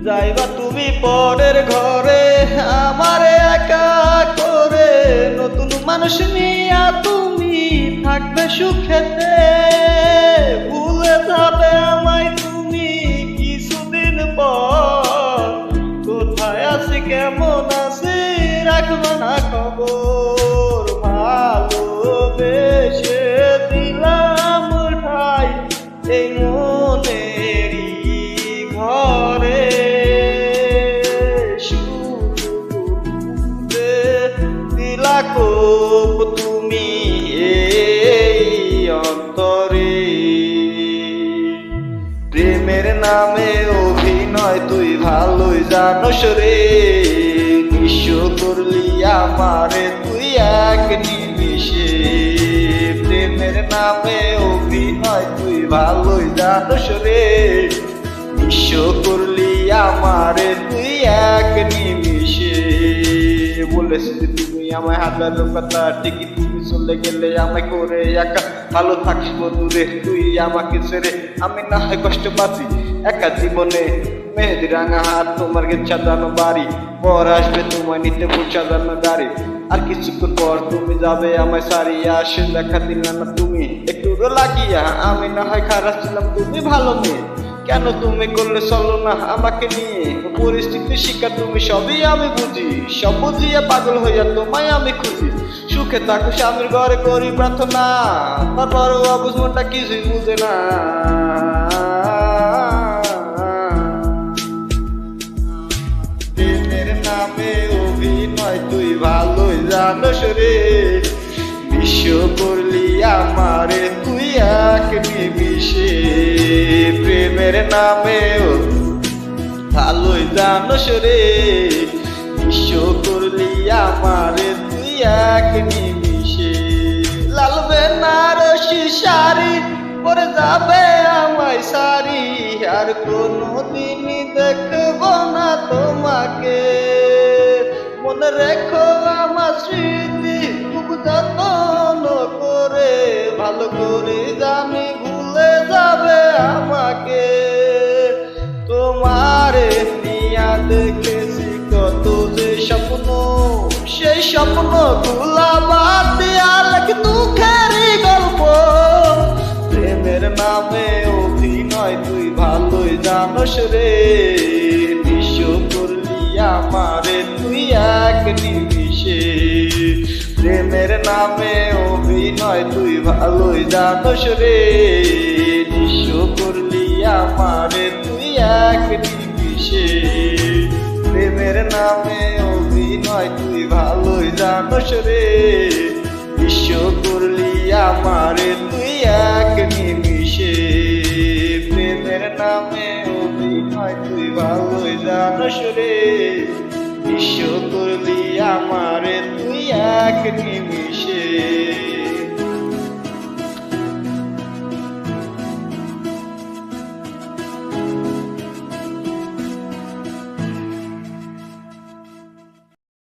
যাইবা তুমি পরের ঘরে আমারে একা করে, নতুন মানুষ নিয়া তুমি থাকবে সুখেতে। ভুলে যাবে আমায় তুমি কিছুদিন পর, কোথায় আছি কেমন আছি রাখবে না খবর। ভালোবেসে দিলাম ঠাই এই মনেরই ঘরে, তুমি এই অন্তরে। প্রেমের নামে অভিনয় তুই ভালোই জানোস রে, নিঃস্ব করলি আমারে তুই এক নিমিষে। প্রেমের নামে অভিনয় তুই ভালোই জানোস রে, নিঃস্ব করলি আমারে তুই এক নিমিষে। বলেছিলি তুমি আমায় হাজারো কথা, ঠিকই তুমি চলে গেলে আমায় করে একা। ভালো থাকিস বন্ধুরে তুই আমাকে ছেড়ে, আমি না হয় কষ্ট পাচ্ছি একা জীবনে। মেহেদি রাঙা হাত তোমার গে সাজানো বাড়ি, পর আসবে তোমায় নিতে ফুল সাজানো গাড়ি। আর কিছুক্ষণ পর তুমি যাবে আমায় সারিয়া, সে দেখা দিলে না তুমি একটু লাগিয়া। আমি না হয় খারাপ ছিলাম তুমি ভালো মেয়ে, কেন তুমি করলে চলো না আমাকে নিয়ে। পরিস্থিতির শিকার তুমি সবই আমি বুঝি, সব বুঝিয়ে পাগল হইয়া তোমায় আমি খুঁজি। সুখে থাকো স্বামীর ঘরে করি প্রার্থনা, তারপর অবুঝ মনটা কিছুই বুঝে না। প্রেমের নামে অভিনয় তুই ভালোই জানোস রে, বিশ্ব করলি আমারে তুই এক নিমিষে। প্রেমের নামে ভালোই জানোস রে, বিশ্ব করলি আমারে তুই এক নিমিষে। লাল বেনারসি শাড়ি পরে যাবে আমায় সারি, আর কোনোদিনই দেখব না তোমাকে। মনে রেখো আমার স্মৃতি খুব যত্ন করে, ভালো করে জানি ভুলে যাবে আমাকে। তোমারে নিয়া দেখেছি কত যে স্বপ্ন, সেই স্বপ্ন গুলা বাদ দিয়া লেখি দুঃখেরই গল্প। প্রেমের নামে অভিনয় তুই ভালোই জানোস রে, বিশ্ব করলি আমারে তুই এক নিমিষে। প্রেমের নামে অভিনয় তুই ভালোই জানোস রে, বিশ্ব করলি আমারে তুই এক নিমিষে। প্রেমের নামে অভিনয় তুই ভালোই জানোস রে, বিশ্ব করলি আমারে তুই এক নিমিষে। প্রেমের নামে অভিনয় তুই ভালোই জানোস রে, বিশ্ব করলি আমারে তুই এক নিমিষে।